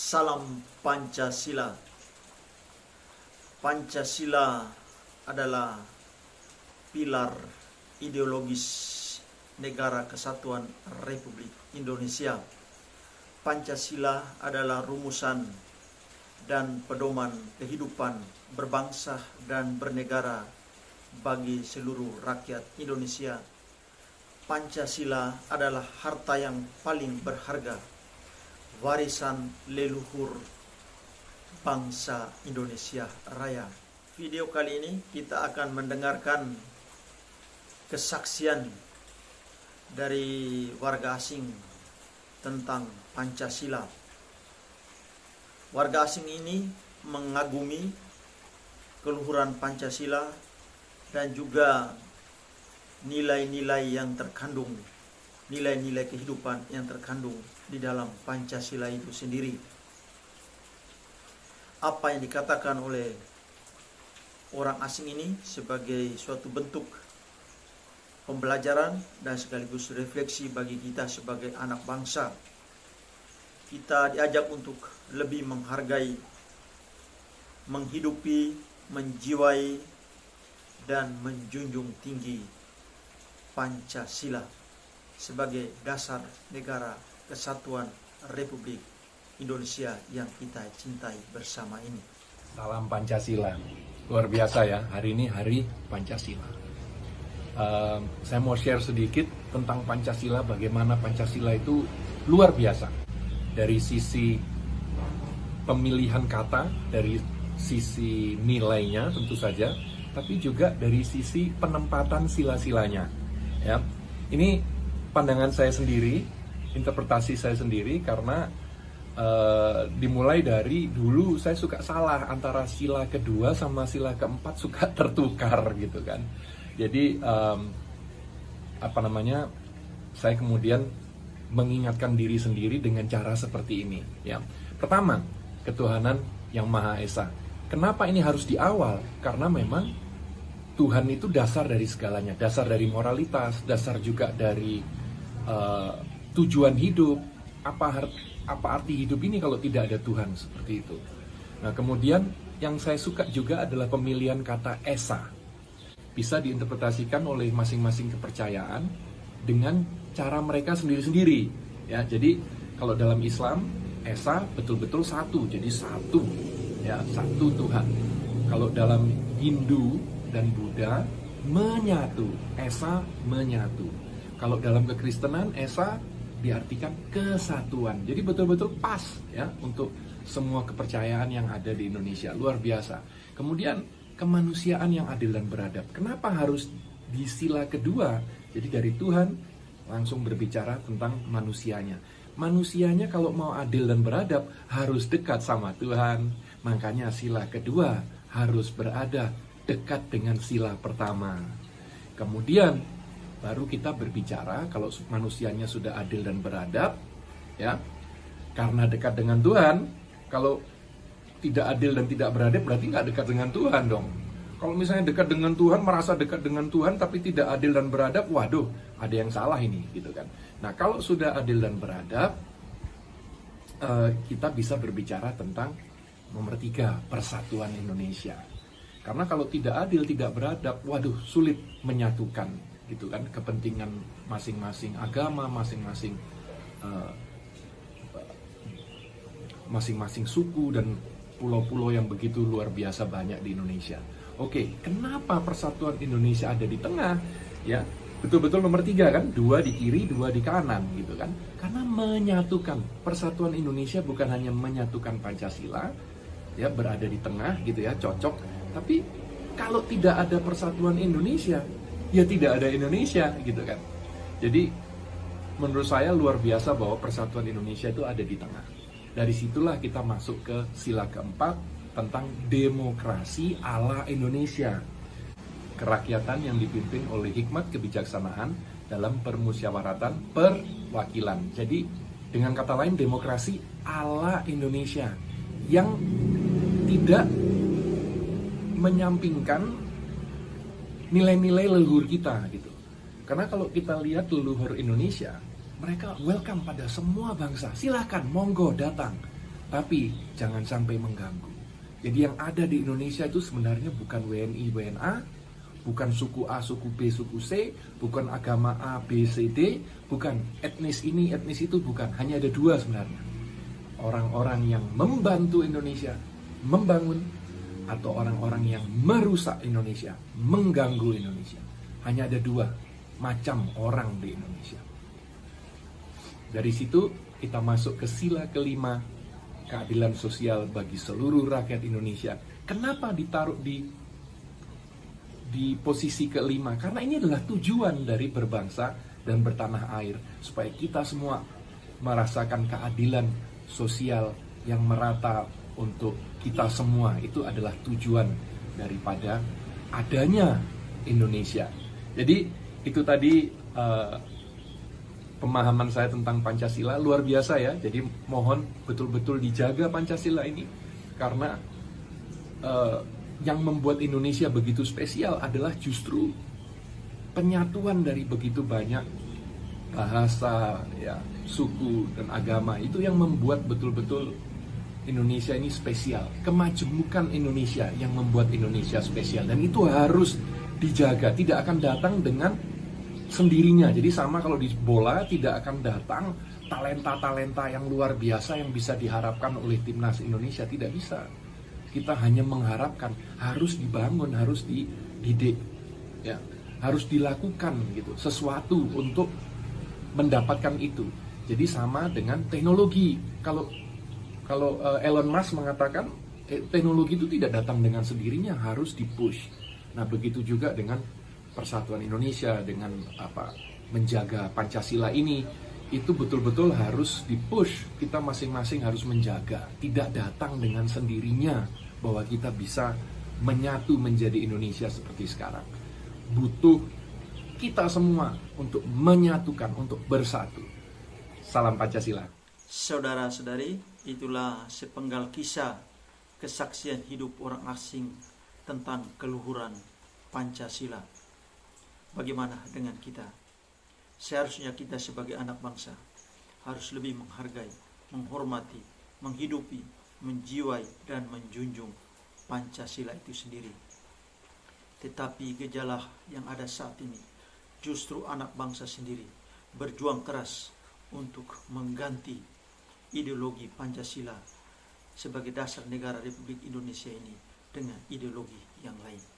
Salam Pancasila. Pancasila adalah pilar ideologis Negara Kesatuan Republik Indonesia. Pancasila adalah rumusan dan pedoman kehidupan berbangsa dan bernegara bagi seluruh rakyat Indonesia. Pancasila adalah harta yang paling berharga, warisan leluhur bangsa Indonesia Raya. Video kali ini kita akan mendengarkan kesaksian dari warga asing tentang Pancasila. Warga asing ini mengagumi keluhuran Pancasila dan juga nilai-nilai yang terkandung, nilai-nilai kehidupan yang terkandung di dalam Pancasila itu sendiri. Apa yang dikatakan oleh orang asing ini sebagai suatu bentuk pembelajaran dan sekaligus refleksi bagi kita sebagai anak bangsa. Kita diajak untuk lebih menghargai, menghidupi, menjiwai, dan menjunjung tinggi Pancasila sebagai dasar Negara Kesatuan Republik Indonesia yang kita cintai bersama ini. Salam Pancasila. Luar biasa ya, hari ini hari Pancasila. Saya mau share sedikit tentang Pancasila, bagaimana Pancasila itu luar biasa. Dari sisi pemilihan kata, dari sisi nilainya tentu saja, tapi juga dari sisi penempatan sila-silanya. Ya, ini pandangan saya sendiri, interpretasi saya sendiri, karena dimulai dari dulu saya suka salah antara sila kedua sama sila keempat, suka tertukar gitu kan. Jadi saya kemudian mengingatkan diri sendiri dengan cara seperti ini. Ya, pertama, ketuhanan yang Maha Esa. Kenapa ini harus di awal? Karena memang Tuhan itu dasar dari segalanya, dasar dari moralitas, dasar juga dari tujuan hidup. Apa arti hidup ini kalau tidak ada Tuhan, seperti itu. Nah, kemudian yang saya suka juga adalah pemilihan kata Esa. Bisa diinterpretasikan oleh masing-masing kepercayaan dengan cara mereka sendiri-sendiri. Ya, jadi kalau dalam Islam, Esa betul-betul satu, jadi satu, ya, satu Tuhan. Kalau dalam Hindu dan Buddha, menyatu, Esa menyatu. Kalau dalam kekristenan, Esa diartikan kesatuan. Jadi betul-betul pas ya untuk semua kepercayaan yang ada di Indonesia. Luar biasa. Kemudian kemanusiaan yang adil dan beradab. Kenapa harus di sila kedua? Jadi dari Tuhan langsung berbicara tentang manusianya. Manusianya kalau mau adil dan beradab harus dekat sama Tuhan. Makanya sila kedua harus berada dekat dengan sila pertama. Kemudian baru kita berbicara kalau manusianya sudah adil dan beradab, ya, karena dekat dengan Tuhan. Kalau tidak adil dan tidak beradab berarti nggak dekat dengan Tuhan dong. Kalau misalnya dekat dengan Tuhan, merasa dekat dengan Tuhan tapi tidak adil dan beradab, waduh, ada yang salah ini, gitu kan. Nah, kalau sudah adil dan beradab, kita bisa berbicara tentang nomor 3, persatuan Indonesia. Karena kalau tidak adil, tidak beradab, waduh, sulit menyatukan, gitu kan, kepentingan masing-masing agama, masing-masing suku dan pulau-pulau yang begitu luar biasa banyak di Indonesia. Oke, kenapa persatuan Indonesia ada di tengah? Ya, betul-betul nomor 3 kan, 2 di kiri, 2 di kanan, gitu kan. Karena menyatukan, persatuan Indonesia bukan hanya menyatukan Pancasila, ya, berada di tengah, gitu ya, cocok. Tapi kalau tidak ada persatuan Indonesia, ya tidak ada Indonesia, gitu kan. Jadi menurut saya luar biasa bahwa persatuan Indonesia itu ada di tengah. Dari situlah kita masuk ke sila keempat tentang demokrasi ala Indonesia. Kerakyatan yang dipimpin oleh hikmat kebijaksanaan dalam permusyawaratan perwakilan. Jadi dengan kata lain, demokrasi ala Indonesia yang tidak menyampingkan nilai-nilai leluhur kita, gitu. Karena kalau kita lihat leluhur Indonesia, mereka welcome pada semua bangsa. Silakan, monggo datang. tapi jangan sampai mengganggu. Jadi yang ada di Indonesia itu sebenarnya bukan WNI, WNA, bukan suku A, suku B, suku C, bukan agama A, B, C, D, bukan etnis ini, etnis itu, bukan. Hanya ada dua sebenarnya. Orang-orang yang membantu Indonesia membangun, atau orang-orang yang merusak Indonesia, mengganggu Indonesia. Hanya ada dua macam orang di Indonesia. Dari situ kita masuk ke sila kelima, keadilan sosial bagi seluruh rakyat Indonesia. Kenapa ditaruh di posisi kelima? Karena ini adalah tujuan dari berbangsa dan bertanah air, supaya kita semua merasakan keadilan sosial yang merata untuk kita semua. Itu adalah tujuan daripada adanya Indonesia. Jadi itu tadi pemahaman saya tentang Pancasila, luar biasa ya. Jadi mohon betul-betul dijaga Pancasila ini, karena yang membuat Indonesia begitu spesial adalah justru penyatuan dari begitu banyak bahasa, ya, suku dan agama. Itu yang membuat betul-betul Indonesia ini spesial. Kemajemukan Indonesia yang membuat Indonesia spesial, dan itu harus dijaga. Tidak akan datang dengan sendirinya. Jadi sama kalau di bola, tidak akan datang talenta-talenta yang luar biasa yang bisa diharapkan oleh timnas Indonesia. Tidak bisa. Kita hanya mengharapkan, harus dibangun, harus dididik, ya, harus dilakukan gitu sesuatu untuk mendapatkan itu. Jadi sama dengan teknologi. Kalau Elon Musk mengatakan teknologi itu tidak datang dengan sendirinya, harus dipush. Nah, begitu juga dengan persatuan Indonesia, dengan menjaga Pancasila ini, itu betul-betul harus dipush. Kita masing-masing harus menjaga, tidak datang dengan sendirinya bahwa kita bisa menyatu menjadi Indonesia seperti sekarang. Butuh kita semua untuk menyatukan, untuk bersatu. Salam Pancasila. Saudara-saudari, itulah sepenggal kisah kesaksian hidup orang asing tentang keluhuran Pancasila. Bagaimana dengan kita? Seharusnya kita sebagai anak bangsa harus lebih menghargai, menghormati, menghidupi, menjiwai, dan menjunjung Pancasila itu sendiri. Tetapi gejala yang ada saat ini, justru anak bangsa sendiri berjuang keras untuk mengganti ideologi Pancasila sebagai dasar negara Republik Indonesia ini dengan ideologi yang lain.